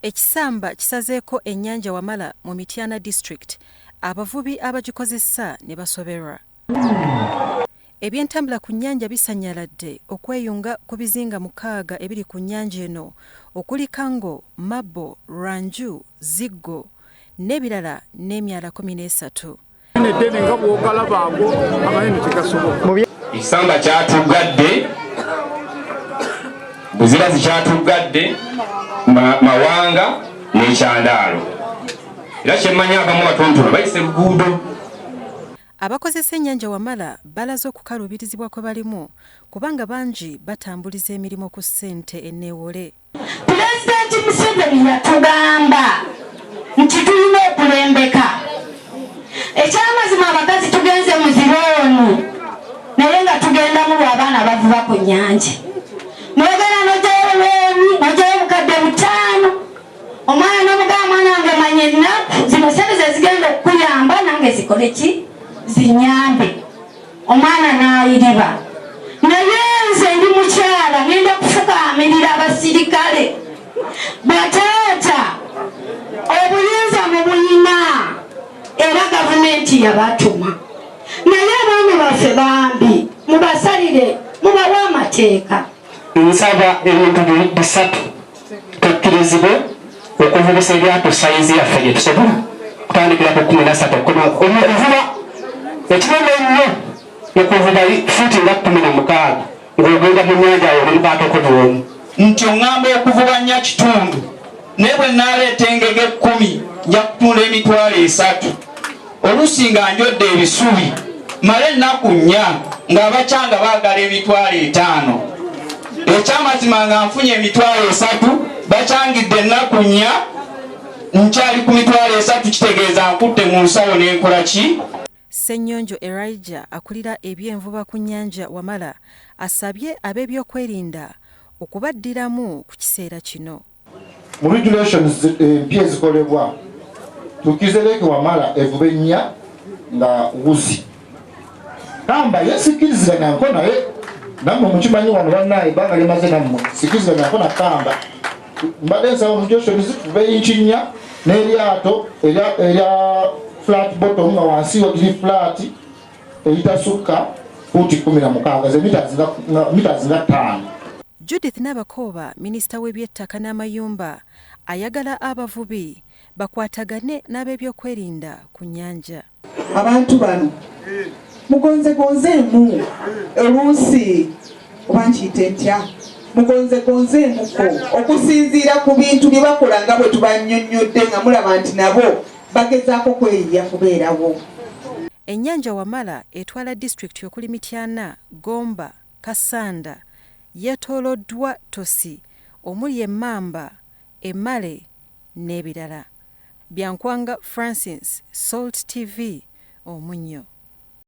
Ekisamba kisazeeko ennyanja Wamala mu Mityana District, abavubi abagikozesa ne basoberwa. Ebyentambula ku nnyanja bisanyaladde okweyunga ku bizinga 6 ebiri ku nnyanja eno okuli Kango, Mabbo, Ranju, Ziggo n'ebirala n'emyala 13. Ekisamba kyatuggadde, Buzirazi kyatuggadde, Mawanga n'Ekyandaalo. Era kyemmanya abamu batontolo bayise luguudo. Abakozesa ennyanja Wamala balaze okukaluubirizibwa kwe balimu kubanga bangi batambuliza emirimu ku ssente enneewole. Pulezidenti Museveni yatugamba nti tulina okulembeka. Ekyamazima abakazi tugenze mu zirooni naye nga tugendamu lw'abaana bavuba ku nnyanja. Mwegera n'ogyayo looni n'ogyayo obukadde 5. Omwana n'omugamba nange manya ennaku zino sente ze zigenda okukuyamba nange zikole ki? Zinyambe. Omwana n'ayiriba. Naye nze ndi mukyala ngenda kufukaamirira abasirikale. Bataata obuyinza mu buyina era gavumenti yabatuma. Naye abaana baffe bambi mubasalire mubawe amateeka. Nsaba ebintu bisatu tukkirizibwe okuvubisa eryato sayizi yaffe gye tusobola kutandikira ku 13 okuvuba ekinene ennyo okuvuba fuuti nga 16 ng'ogenda mu nnyanja awo oli mukaato okubiwomu nti oŋŋamba okuvuba nnya kitundu naye bwe nnaaleeta engege 10 nja kutunda emitwalo 3 oluusi nga njodde ebisubi male ennaku 4 ng'abakyanga baagala emitwalo 5. Ekyamazima nga nfunye emitwalo 3 bakyangidde ennaku 4 nkyali ku mitwalo 3 kitegeeza nkutte mu nsawo n'enkola ki? Ssennyonjo Elijah akulira ebyenvuba ku nnyanja Wamala asabye ab'ebyokwerinda okubaddiramu ku kiseera kino. Mu regulations empya ezikolebwa tukizereke Wamala evube nnya nga wuzi. Kamba yesikkiriziganya nko naye namwe mukimanyi wano bannaye ebbanga limaze nammwe sikkiriziganya nko na Kamba. Mbadde nsaba mu regulations tuve inchi nnya n'eryato erya flat bottom nga wansi wagiri flat eitasukka fuuti 16 ze mita zinga 5. Judith Nabakooba, minisita w'ebyettaka n'amayumba, ayagala abavubi bakwatagane n'ab'ebyokwerinda ku nnyanja. Abantu bano mugonzegonzeemu oluusi oba nkiyite ntya mugonzegonzeemuko okusinziira ku bintu bye bakola nga bwe tubannyonnyodde nga mulaba nti nabo bagezaako kweyiya kubeerawo. Ennyanja Wamala etwala disitulikiti okuli Mityana, Gomba, Kasanda yeetooloddwa Tosi omuli Emmamba, Emmale n'ebirala. Byankwanga Francis, Salt TV, Omunnyo.